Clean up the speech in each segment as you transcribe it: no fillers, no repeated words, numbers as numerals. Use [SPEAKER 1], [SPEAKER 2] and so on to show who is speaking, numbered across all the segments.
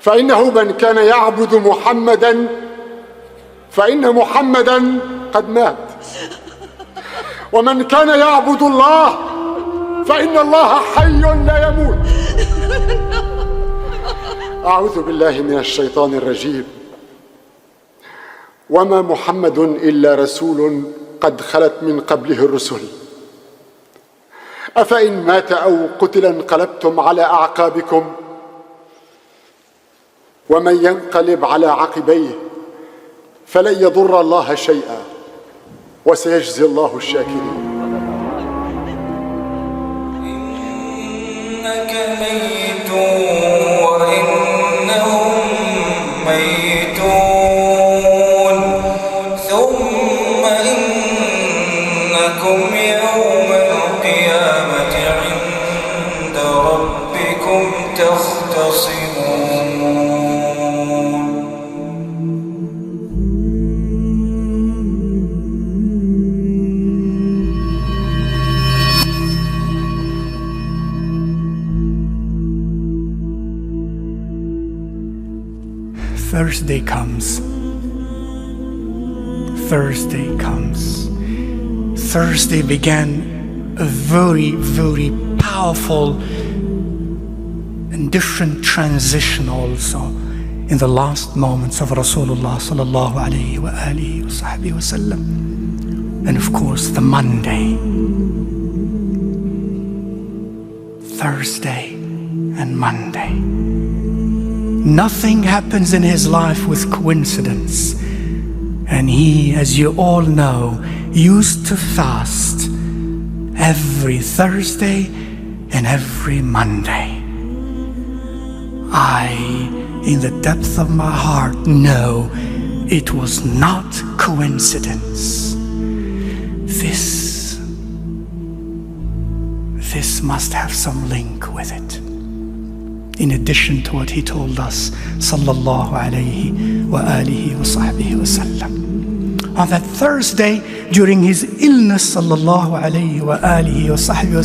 [SPEAKER 1] فإنه من كان يعبد محمدا فإن محمدا قد مات، ومن كان يعبد الله فإن الله حي لا يموت. أعوذ بالله من الشيطان الرجيم. وما محمد إلا رسول قد خلت من قبله الرسل، أفإن مات أو قتل انقلبتم على أعقابكم، ومن ينقلب على عقبيه فلن يضر الله شيئا وسيجزي الله الشاكرين.
[SPEAKER 2] إنك ميت وإنهم ميتون ثم إنكم يوم القيامة عند ربكم تختصمون.
[SPEAKER 3] Thursday comes. Thursday comes. Thursday began a very, very powerful and different transition also in the last moments of Rasulullah sallallahu alayhi wa sallam. And of course the Monday, Thursday and Monday. Nothing happens in his life with coincidence. And he, as you all know, used to fast every Thursday and every Monday. I, in the depth of my heart, know it was not coincidence. This must have some link with it. In addition to what he told us, sallallahu alayhi wa sallam. On that Thursday, during his illness, sallallahu alayhi wa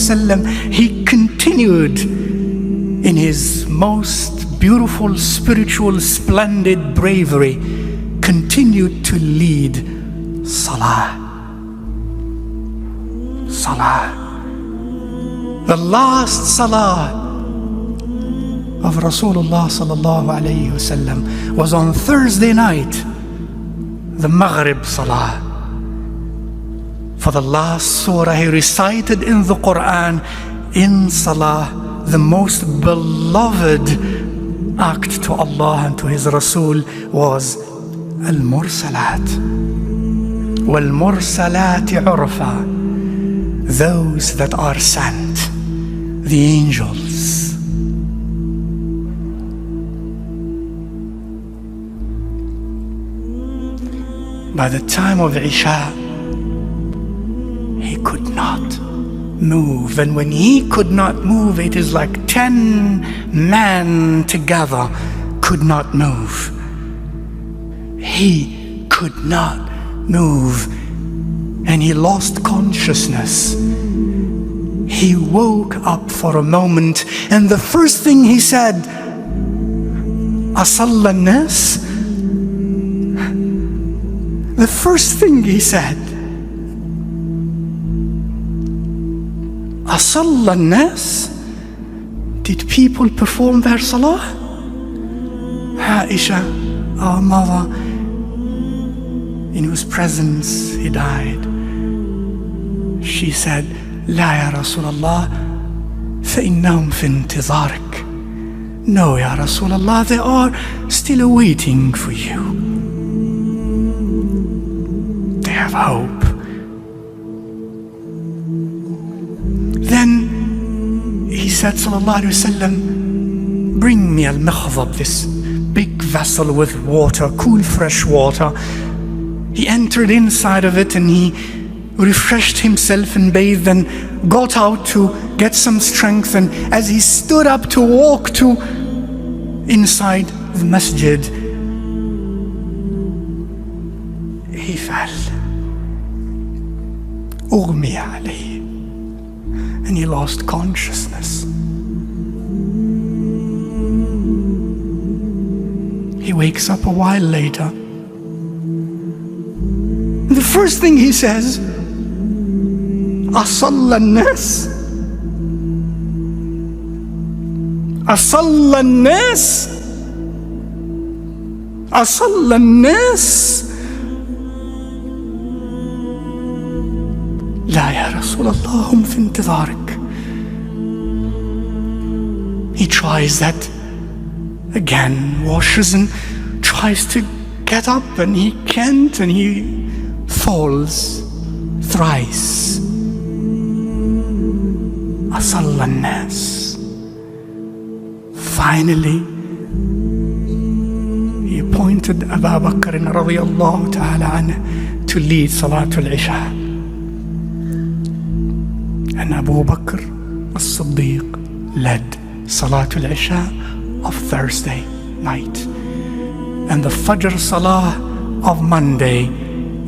[SPEAKER 3] sallam, he continued in his most beautiful, spiritual, splendid bravery, continued to lead salah. Salah. The last salah of Rasulullah sallallahu alayhi wa sallam was on Thursday night, the Maghrib Salah. For the last surah he recited in the Quran in Salah, the most beloved act to Allah and to His Rasul was Al-Mursalat. Wal-Mursalat urfa, those that are sent, the angels. By the time of Isha, he could not move. And when he could not move, it is like 10 men together could not move. He could not move. And he lost consciousness. He woke up for a moment, and the first thing he said, sallallahu. The first thing he said, sallallahu. Did people perform their salah? Aisha, our mother, in whose presence he died, she said, لا يا رسول الله فإنهم في انتظارك. No, Ya Rasulullah, they are still waiting for you. They have hope. Then he said, sallallahu alayhi wa sallam, bring me al-mikhdab, this big vessel with water, cool fresh water. He entered inside of it and he refreshed himself and bathed and got out to get some strength. And as he stood up to walk to inside the masjid, he fell. أغمي عليه, and he lost consciousness. He wakes up a while later. The first thing he says, أصلى الناس أصلى الناس أصلى الناس. لا يا رسول الله هم في انتظارك. He tries that again, washes and tries to get up, and he can't, and he falls thrice. أصلى الناس. Finally, he appointed Abu Bakr radiyallahu ta'ala anhu to lead Salatul Isha. And Abu Bakr as-Siddiq led Salatul Isha of Thursday night, and the Fajr Salah of Monday,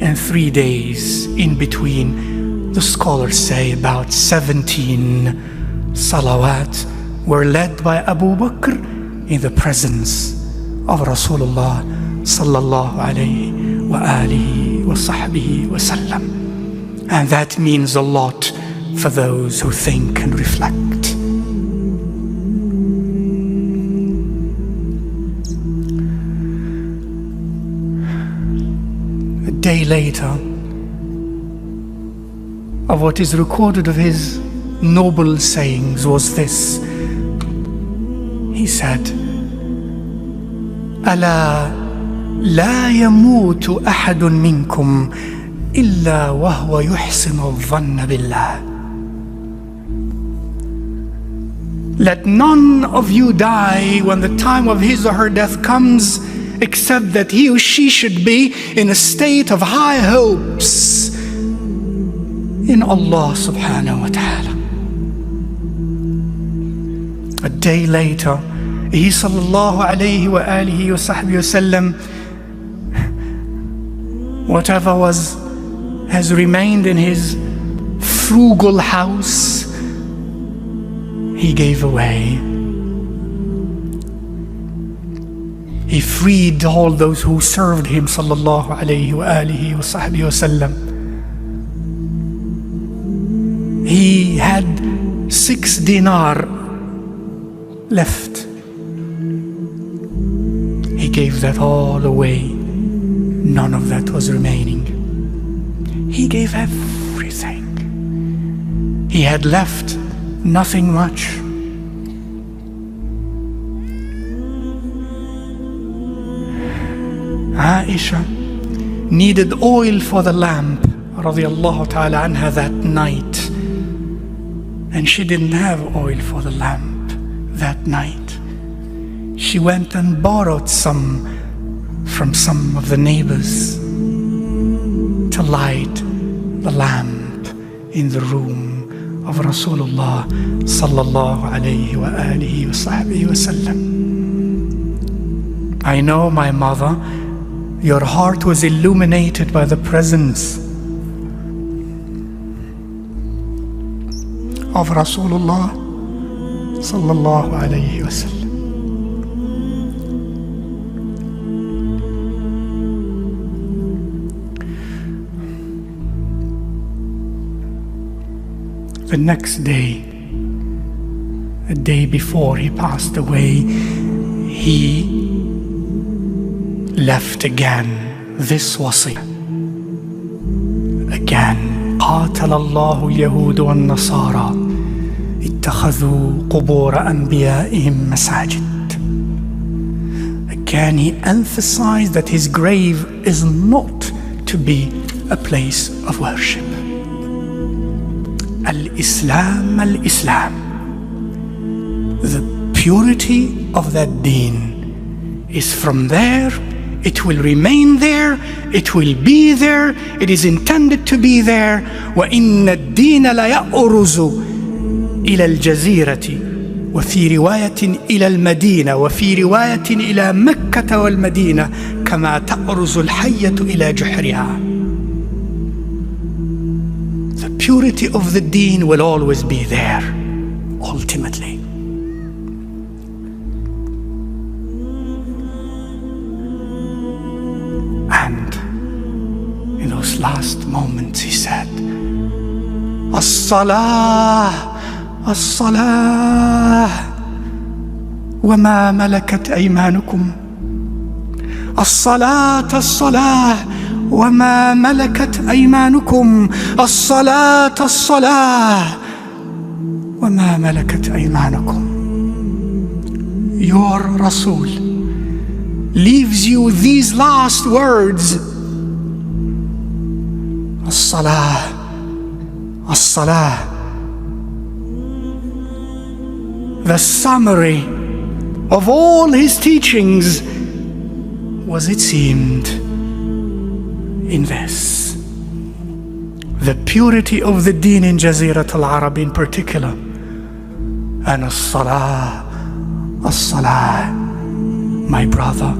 [SPEAKER 3] and 3 days in between. The scholars say about 17 salawat were led by Abu Bakr in the presence of Rasulullah sallallahu alayhi wa alihi wa sahbihi wa sallam. And that means a lot for those who think and reflect. A day later, of what is recorded of his noble sayings was this. He said, ألا لا يموت أحد منكم إلا وهو يحسن الظن بالله. Let none of you die when the time of his or her death comes, except that he or she should be in a state of high hopes in Allah subhanahu wa ta'ala. A day later, he sallallahu alayhi wa alihi wa sahbihi wa sallam, whatever has remained in his frugal house, he gave away. He freed all those who served him sallallahu alayhi wa alihi wa sahbihi wa sallam. He had 6 dinar left. He gave that all away. None of that was remaining. He gave everything. He had left nothing much. Aisha needed oil for the lamp radiyallahu ta'ala anha that night, and she didn't have oil for the lamp that night. She went and borrowed some from some of the neighbors to light the lamp in the room of Rasulullah sallallahu alayhi wa alihi wa sahbihi wa sallam. I know, my mother, your heart was illuminated by the presence of Rasulullah sallallahu alayhi wa sallam. The next day, a day before he passed away, he left again this wasi. Again, قاتل الله اليهود والنصارى اتخذوا قبور أنبيائهم مساجد. Again, he emphasized that his grave is not to be a place of worship. Al-Islam, Al-Islam. The purity of that deen is from there. It will remain there. It will be there. It is intended to be there. وَإِنَّ الدِّينَ لَيَأْرُزُ إِلَى الْجَزِيرَةِ وفي رواية إلى المدينة وفي رواية إلى مكة والمدينة كما تأرز الحية إلى جحرها. The purity of the deen will always be there, ultimately. his last moments, he said, "As-salah, as-salah, wa ma malakat aymanukum. As-salat, as-salah, wa ma malakat aymanukum. As-salat, as-salah, wa ma malakat aymanukum." Your Rasul leaves you these last words: As-salah, as-salah. The summary of all his teachings was, it seemed, in this: the purity of the deen in Jazirat al-Arab in particular, and as-salah, as-salah, my brother,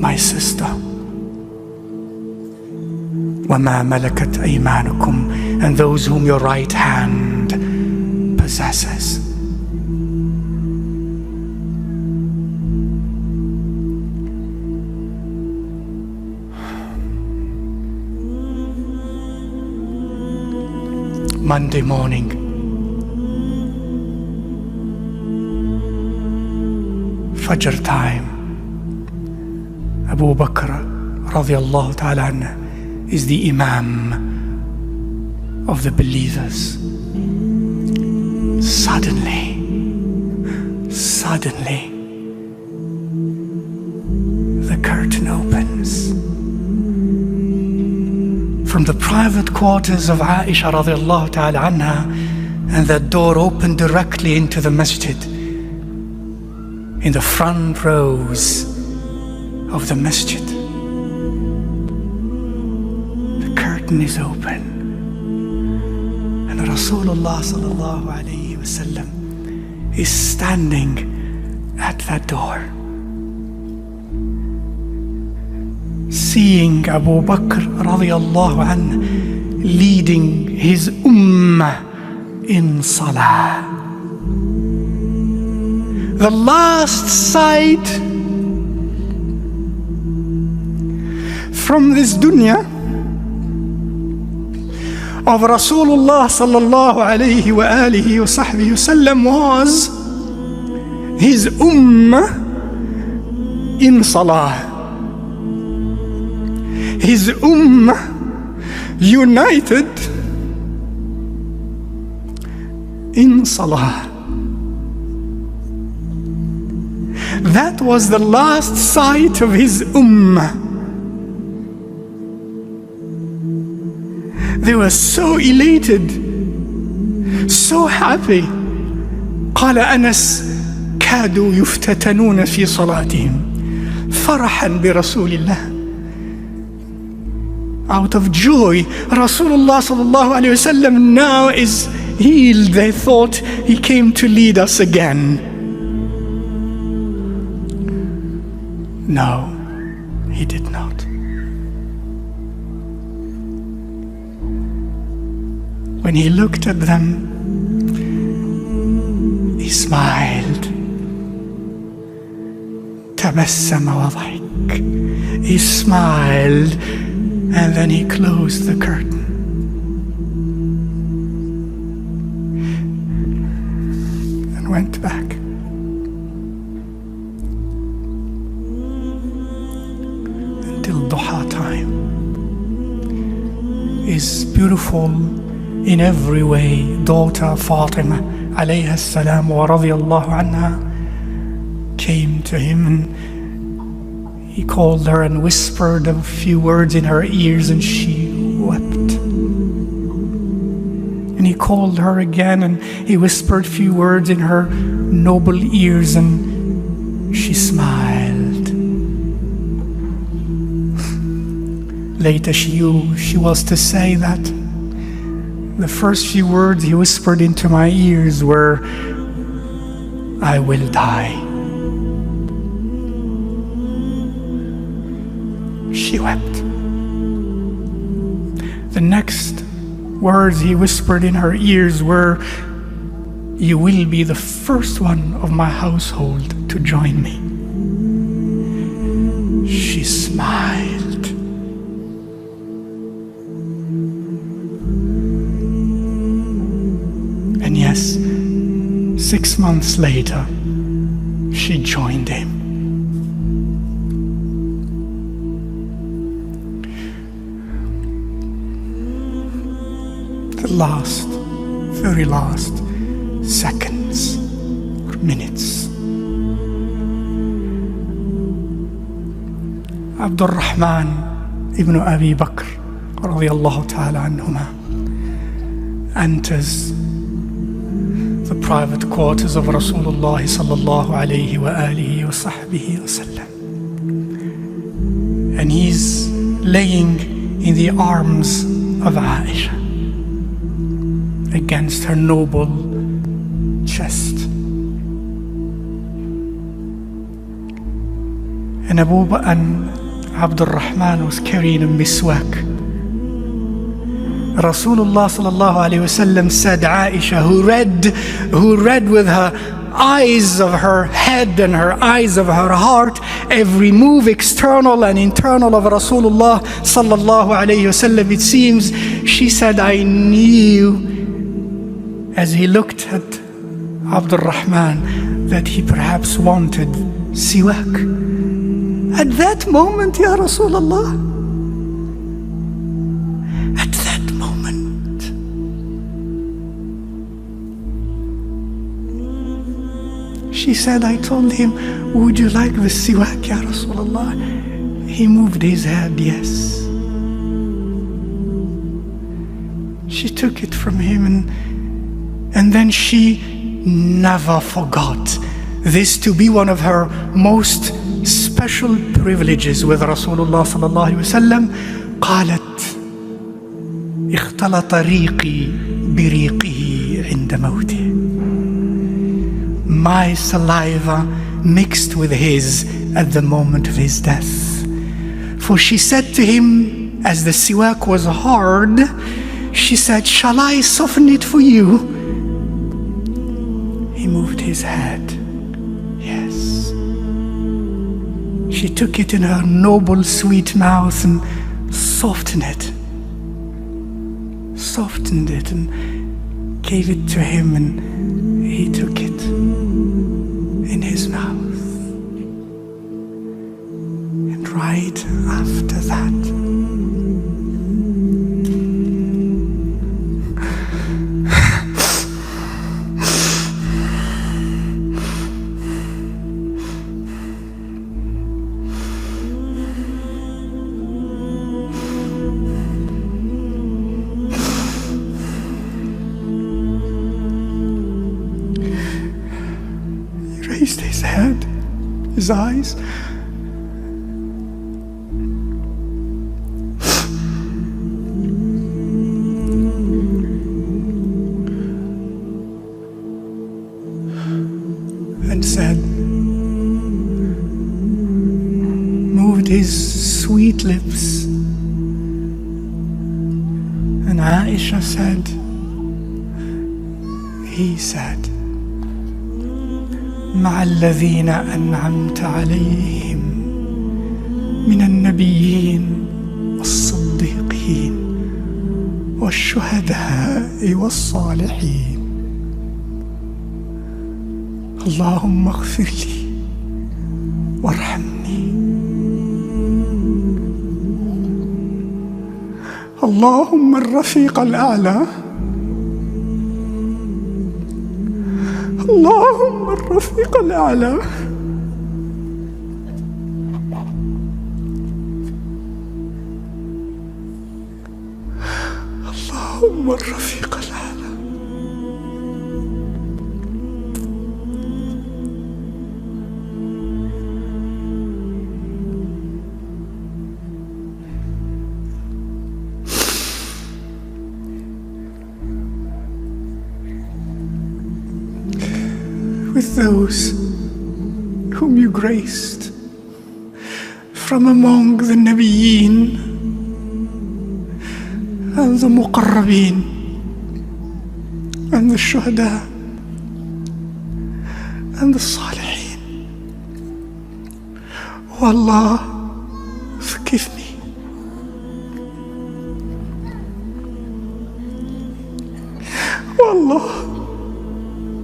[SPEAKER 3] my sister. وَمَا مَلَكَتْ أَيْمَانُكُمْ, and those whom your right hand possesses. Monday morning, Fajr time, Abu Bakr radiallahu ta'ala anhu is the Imam of the believers. Suddenly, the curtain opens. From the private quarters of Aisha radiallahu ta'ala anha, and that door opened directly into the masjid. In the front rows of the masjid, the curtain is open, and Rasulullah sallallahu alayhi sallam is standing at that door. Seeing Abu Bakr radiallahu anhu leading his ummah in salah. The last sight from this dunya of Rasulullah sallallahu alayhi wa alihi wa sahbihi wasallam was his ummah in salah. His ummah united in salah. That was the last sight of his ummah. They were so elated, so happy. قال أنس كادوا يفتتنون في صلاتهم فرحا برسول الله. Out of joy, Rasulullah sallallahu alayhi wa sallam now is healed. They thought he came to lead us again. No, he did not. When he looked at them, he smiled. تبسم وضحك. He smiled, and then he closed the curtain. And went back. Until duha time. His beautiful, in every way, daughter Fatima alayhi sallam wa radiyallahu anha came to him, and he called her and whispered a few words in her ears, and she wept. And he called her again, and he whispered a few words in her noble ears, and she smiled. Later she was to say that the first few words he whispered into my ears were, "I will die." She wept. The next words he whispered in her ears were, "You will be the first one of my household to join me." She smiled. 6 months later, she joined him. The last, very last seconds or minutes, Abdul Rahman ibn Abi Bakr radiyallahu ta'ala anhuma enters the private quarters of Rasulullah sallallahu alayhi wa alihi wa sahbihi wa sallam, and he's laying in the arms of Aisha against her noble chest. And Abdul Rahman was carrying a miswak. Rasulullah sallallahu alayhi wasallam said, Aisha, who read with her eyes of her head and her eyes of her heart every move, external and internal, of Rasulullah sallallahu alayhi wasallam, it seems, she said, I knew as he looked at Abdul Rahman that he perhaps wanted siwak. At that moment, Ya Rasulullah, at that moment, she said, I told him, would you like the siwak, Ya Rasulullah? He moved his head, yes. She took it from him, and then she never forgot this to be one of her most special privileges with Rasulullah sallallahu alaihi wasallam. قالت اختلط ريقي بريقه عند موته. My saliva mixed with his at the moment of his death. For she said to him, as the siwak was hard, she said, shall I soften it for you? He moved his head. Yes. She took it in her noble, sweet mouth and softened it and gave it to him, and he took it in his mouth. And right after that, raised his head, his eyes, and said, moved his sweet lips, and Aisha said, he said, مع الذين أنعمت عليهم من النبيين والصديقين والشهداء والصالحين اللهم اغفر لي وارحمني اللهم الرفيق الأعلى اللهم الرفيق الأعلى اللهم الرفيق الأعلى. With those whom you graced from among the Nabiyyin and the Muqarrabeen and the Shuhada and the Salihin. Oh Allah, forgive me. Oh Allah,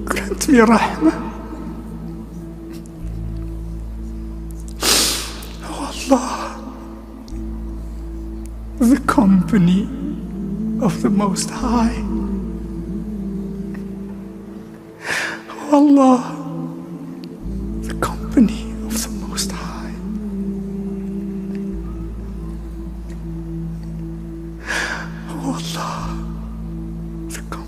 [SPEAKER 3] grant برحمة. Oh Allah, the company of the Most High. Oh Allah, the company of the Most High. Oh Allah, the company